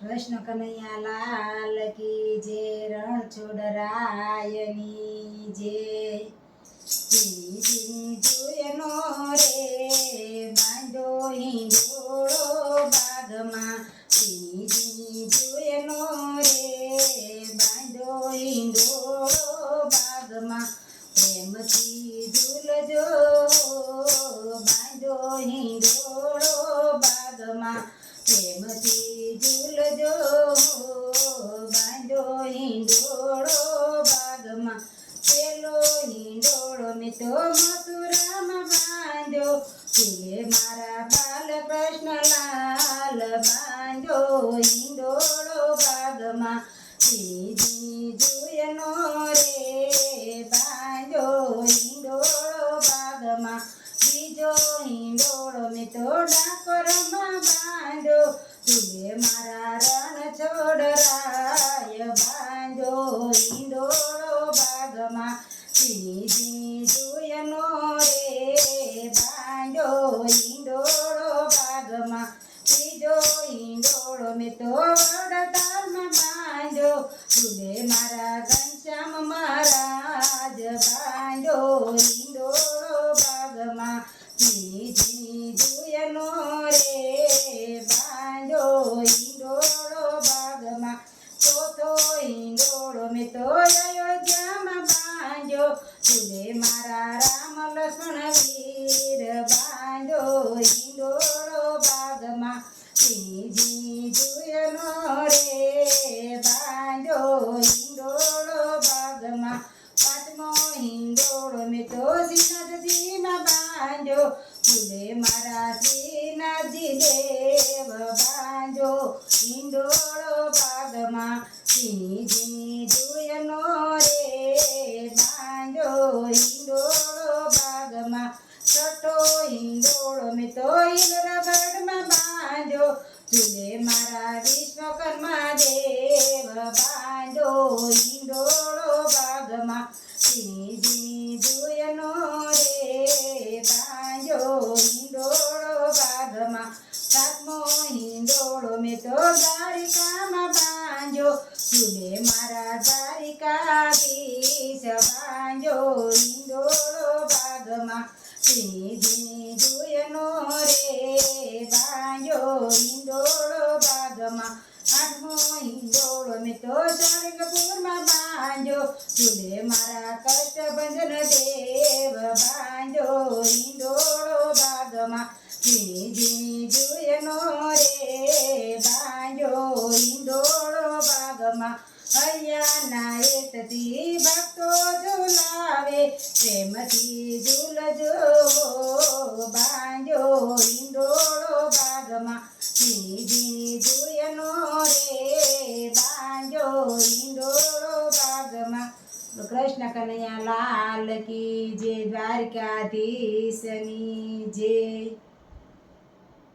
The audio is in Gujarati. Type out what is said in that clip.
કૃષ્ણ કનૈયા લાલ કી જે રણછોડરાયની જે જોયનો રે બાંધો હિંડોળો બાગમાં જોયનો રે બાંધો હિંડોળો બાગમાં પ્રેમથી ઝૂલજો બાંધો હિંડોળો બાગમાં પ્રેમથી ઝૂલજો બાંધો હિંડોળો બાગમાં પેલો હિંડોળો મેં તો મથુરામાં બાંધ્યો ઝૂલે મારા બાલકૃષ્ણ લાલ બાંધો હિંડોળો બાગમાં જોયનો રે બાંધો હિંડોળો બાગમાં બીજો હિંડોળો મેં તો ડાકોરમાં બાંધ્યો ઝૂલે મારા રણછોડરાય બાંધો હિંડોળો બાગમાં જોયનો રે બાંધો હિંડોળો બાગમાં ત્રીજો હિંડોળો મેં તો વડતાલમાં બાંધ્યો ઝૂલે મારા ઘનશ્યામ મહારાજ બાંધો હિંડોળો બાગમાં જોયનો રે બાંધો હિંડોળો બાગમાં ચોથો હિંડોળો મેં તો અયોધ્યામાં બાંધ્યો ઝૂલે મારા રામ લક્ષ્મણ વીર બાંધો હિંડોળો બાગમાં જોયનો રે બાંધો હિંડોળો બાગમાં પાંચમો હિંડોળો મેં તો શ્રીનાથજીમાં બાંધ્યો ઝૂલે મારા શ્રીનાથજી દેવ બાંધો હિંડોળો બાગમાં જોયનો રે બાંધો હિંડોળો બાગમાં છઠ્ઠો હિંડોળો મેં તો ઇન્દ્રગઢમાં બાંધ્યો ઝૂલે મારા વિશ્વકર્મા દેવ બાંધો હિંડોળો બાગમાં જોયનો રે બાંધો હિંડોળો બાગમાં સાતમો હિંડોળો મેં તો દ્વારિકામાં બાંધ્યો ઝૂલે મારા દ્વારિકાધીશ બાંધો હિંડોળો બાગમાં જોયનો રે બાંધો હિંડોળો બાગમાં આઠમો હિંડોળો મેં તો સ્વર્ગપુરમાં બાંધ્યો ઝૂલે મારા કષ્ટભંજન દેવ બાંધો હિંડોળો બાગમાં જોયનો રે બાંધો હિંડોળો બાગમાં હૈયાના એતથી ભક્તો ઝુલાવે પ્રેમથી ઝૂલજો બાંધો હિંડોળો બાગમાં જોયનો રે બાંધો હિંડોળો બાગમાં કૃષ્ણ કનૈયા લાલ કી જય દ્વારકાધીશની જય।